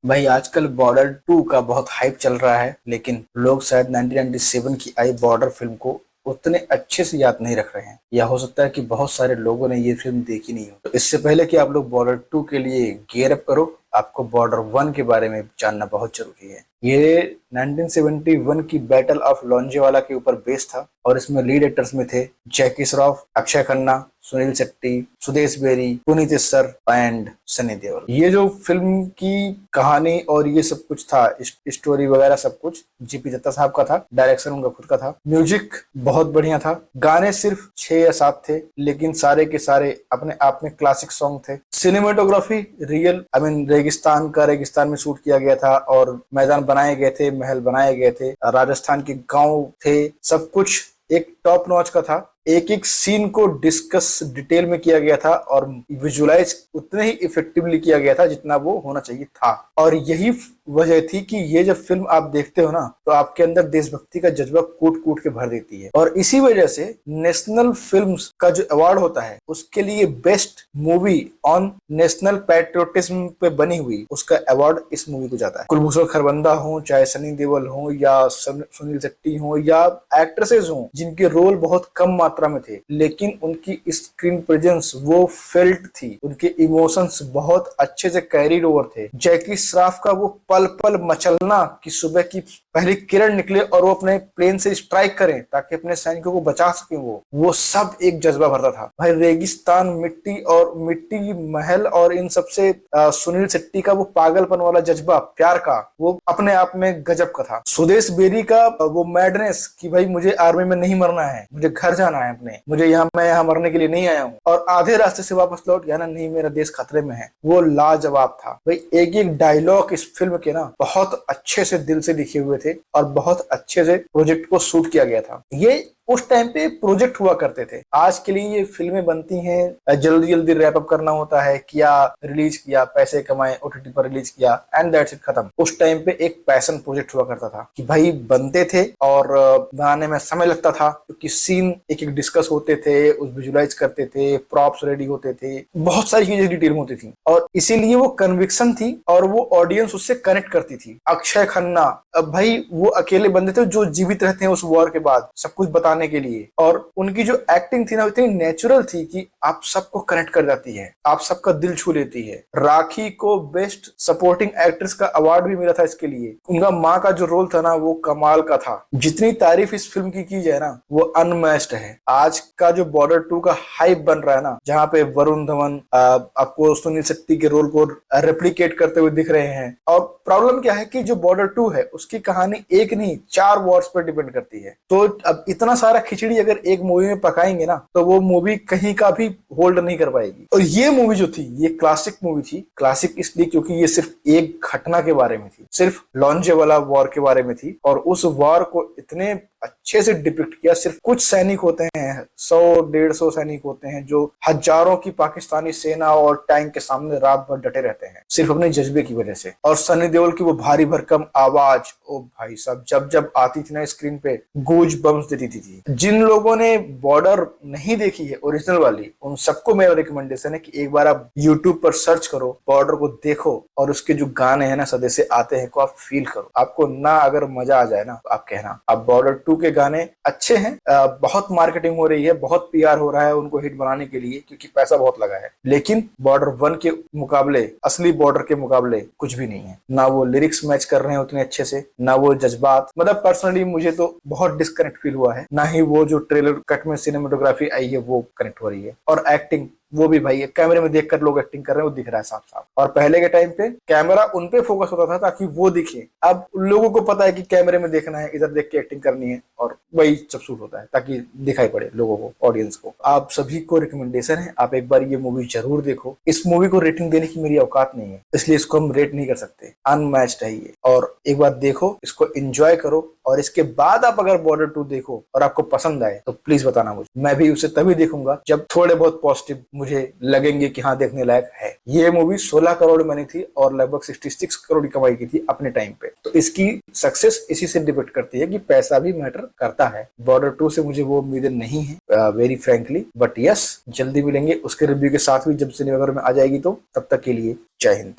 भाई आजकल बॉर्डर 2 का बहुत हाइप चल रहा है, लेकिन लोग शायद 1997 की आई बॉर्डर फिल्म को उतने अच्छे से याद नहीं रख रहे हैं। या हो सकता है कि बहुत सारे लोगों ने ये फिल्म देखी नहीं हो। तो इससे पहले कि आप लोग बॉर्डर 2 के लिए गियर अप करो, आपको बॉर्डर 1 के बारे में जानना बहुत जरूरी है। ये 1971 की बैटल ऑफ लोंजेवाला के ऊपर बेस्ड था और इसमें लीड एक्टर्स में थे जैकी श्रॉफ, अक्षय खन्ना, सुनील शेट्टी, सुदेश बेरी, पुनीत इस्सर एंड सनी देओल। ये जो फिल्म की कहानी और ये सब कुछ था, स्टोरी वगैरह सब कुछ जीपी दत्ता साहब का था। डायरेक्शन उनका खुद का था। म्यूजिक बहुत बढ़िया था। गाने सिर्फ 6 या 7 थे, लेकिन सारे के सारे अपने आप में क्लासिक सॉन्ग थे। सिनेमेटोग्राफी रियल रेगिस्तान में शूट किया गया था और मैदान बनाए गए थे, महल बनाए गए थे, राजस्थान के गांव थे, सब कुछ एक टॉप नॉच का था। एक एक सीन को डिस्कस डिटेल में किया गया था और विजुलाइज उतने ही इफेक्टिवली किया गया था जितना वो होना चाहिए था। और यही वजह थी कि ये जब फिल्म आप देखते हो ना, तो आपके अंदर देशभक्ति का जज्बा कूट कूट के भर देती है। और इसी वजह से नेशनल फिल्म्स का जो अवार्ड होता है, उसके लिए best movie on national patriotism पे बनी हुई, उसका अवार्ड इस मूवी को जाता है। कुलभूषण खरबंदा हो, चाहे सनी देओल हो या सुनील शेट्टी हो या एक्ट्रेसेस हो जिनके रोल बहुत कम मात्रा में थे, लेकिन उनकी स्क्रीन प्रेजेंस वो फेल्ट थी। उनके इमोशंस बहुत अच्छे से कैरीड ओवर थे। जैकी श्रॉफ का वो पल पल मचलना कि सुबह की पहली किरण निकले और वो अपने प्लेन से स्ट्राइक करें ताकि अपने सैनिकों को बचा सके, वो सब एक जज्बा भरता था भाई। रेगिस्तान, मिट्टी और मिट्टी, महल और इन सबसे सुनील शेट्टी का वो पागलपन वाला जज्बा प्यार का, वो अपने आप में गजब का था। सुदेश बेरी का वो मैडनेस कि भाई मुझे आर्मी में नहीं मरना है, मुझे घर जाना है अपने, मैं यहाँ मरने के लिए नहीं आया हूँ, और आधे रास्ते से वापस लौट गया ना, नहीं मेरा देश खतरे में है, वो लाजवाब था भाई। एक एक डायलॉग इस फिल्म के ना बहुत अच्छे से दिल से लिखे हुए थे और बहुत अच्छे से प्रोजेक्ट को शूट किया गया था। ये उस टाइम पे प्रोजेक्ट हुआ करते थे। आज के लिए ये फिल्में बनती हैं, जल्दी जल्दी रैप अप करना होता है, किया, रिलीज किया, पैसे कमाए, ओटीटी पर रिलीज किया एंड दैट्स इट, खत्म। उस टाइम पे एक पैशन प्रोजेक्ट हुआ करता था कि भाई बनते थे और बनाने में समय लगता था, क्योंकि सीन एक एक डिस्कस होते थे, उस विजुलाइज करते थे, प्रॉप्स रेडी होते थे, बहुत सारी चीजें डिटेल में होती थी और इसीलिए वो कन्विक्शन थी और वो ऑडियंस उससे कनेक्ट करती थी। अक्षय खन्ना, अब भाई वो अकेले बंदे थे जो जीवित रहते हैं उस वॉर के बाद सब कुछ बताने के लिए, और उनकी जो एक्टिंग थी ना इतनी नेचुरल थी कि आप सबको कनेक्ट कर जाती है, आप सबका दिल छू लेती है। राखी को बेस्ट सपोर्टिंग एक्ट्रेस का अवार्ड भी मिला था इसके लिए। उनका माँ का जो रोल था ना वो कमाल का था। जितनी तारीफ इस फिल्म की जाए ना वो अनमैच्ड है। आज का जो बॉर्डर 2 का हाइप बन रहा है ना, जहाँ पे वरुण धवन आपको सुनील शेट्टी के रोल को रेप्लिकेट करते हुए दिख रहे हैं, और प्रॉब्लम क्या है कि जो बॉर्डर 2 है उसकी कहानी एक नहीं 4 वॉर्स पर डिपेंड करती है। तो अब इतना सारा खिचड़ी अगर एक मूवी में पकाएंगे ना, तो वो मूवी कहीं का भी होल्ड नहीं कर पाएगी। और ये मूवी जो थी ये क्लासिक मूवी थी। क्लासिक इसलिए क्योंकि ये सिर्फ एक घटना के बारे में थी, सिर्फ लोंजेवाला वॉर के बारे में थी, और उस वॉर को इतने अच्छे से डिपिक्ट किया। सिर्फ कुछ सैनिक होते हैं, 100-150 सैनिक होते हैं जो हजारों की पाकिस्तानी सेना और टैंक के सामने रात भर डटे रहते हैं सिर्फ अपने जज्बे की वजह से। और सनी देओल की वो भारी भरकम आवाज, ओ भाई साहब, जब जब आती थी ना स्क्रीन पे गूज बम्स देती थी। जिन लोगों ने बॉर्डर नहीं देखी है ओरिजिनल वाली, उन सबको मेरा रिकमेंडेशन है कि एक बार आप यूट्यूब पर सर्च करो, बॉर्डर को देखो और उसके जो गाने हैं ना सदे से आते हैं को आप फील करो। आपको ना अगर मजा आ जाए ना तो आप कहना। आप बॉर्डर 2 के गाने अच्छे हैं, बहुत मार्केटिंग हो रही है, बहुत पीआर हो रहा है उनको हिट बनाने के लिए, क्योंकि पैसा बहुत लगा है, लेकिन बॉर्डर 1 के मुकाबले, असली बॉर्डर के मुकाबले कुछ भी नहीं है। ना वो लिरिक्स मैच कर रहे हैं उतने अच्छे से, ना वो जज्बात, मतलब पर्सनली मुझे तो बहुत डिस्कनेक्ट फील हुआ है। ना ही वो जो ट्रेलर कट में सिनेमेटोग्राफी आई है वो कनेक्ट हो रही है, और एक्टिंग वो भी भाई कैमरे में देखकर लोग एक्टिंग कर रहे हैं वो दिख रहा है साफ साफ। और पहले के टाइम पे कैमरा उन पे फोकस होता था ताकि वो दिखे। अब लोगों को पता है कि कैमरे में देखना है, इधर देख के एक्टिंग करनी है, और वही सब शूट होता है ताकि दिखाई पड़े लोगों को, ऑडियंस को। आप सभी को रिकमेंडेशन है, आप एक बार ये मूवी जरूर देखो। इस मूवी को रेटिंग देने की मेरी औकात नहीं है, इसलिए इसको हम रेट नहीं कर सकते, अनमैच्ड है ये। और एक बार देखो, इसको एंजॉय करो, और इसके बाद आप अगर बॉर्डर 2 देखो और आपको पसंद आए तो प्लीज बताना मुझे। मैं भी उसे तभी देखूंगा जब थोड़े बहुत पॉजिटिव मुझे लगेंगे कि हाँ देखने लायक है। ये मूवी 16 करोड़ बनी थी और लगभग 66 करोड़ की कमाई की थी अपने टाइम पे। तो इसकी सक्सेस इसी से डिपेंड करती है कि पैसा भी मैटर करता है। बॉर्डर 2 से मुझे वो उम्मीदें नहीं है वेरी फ्रेंकली, बट यस, जल्दी मिलेंगे उसके रिव्यू के साथ भी जब सिनेमाघर में आ जाएगी। तो तब तक के लिए जय हिंद।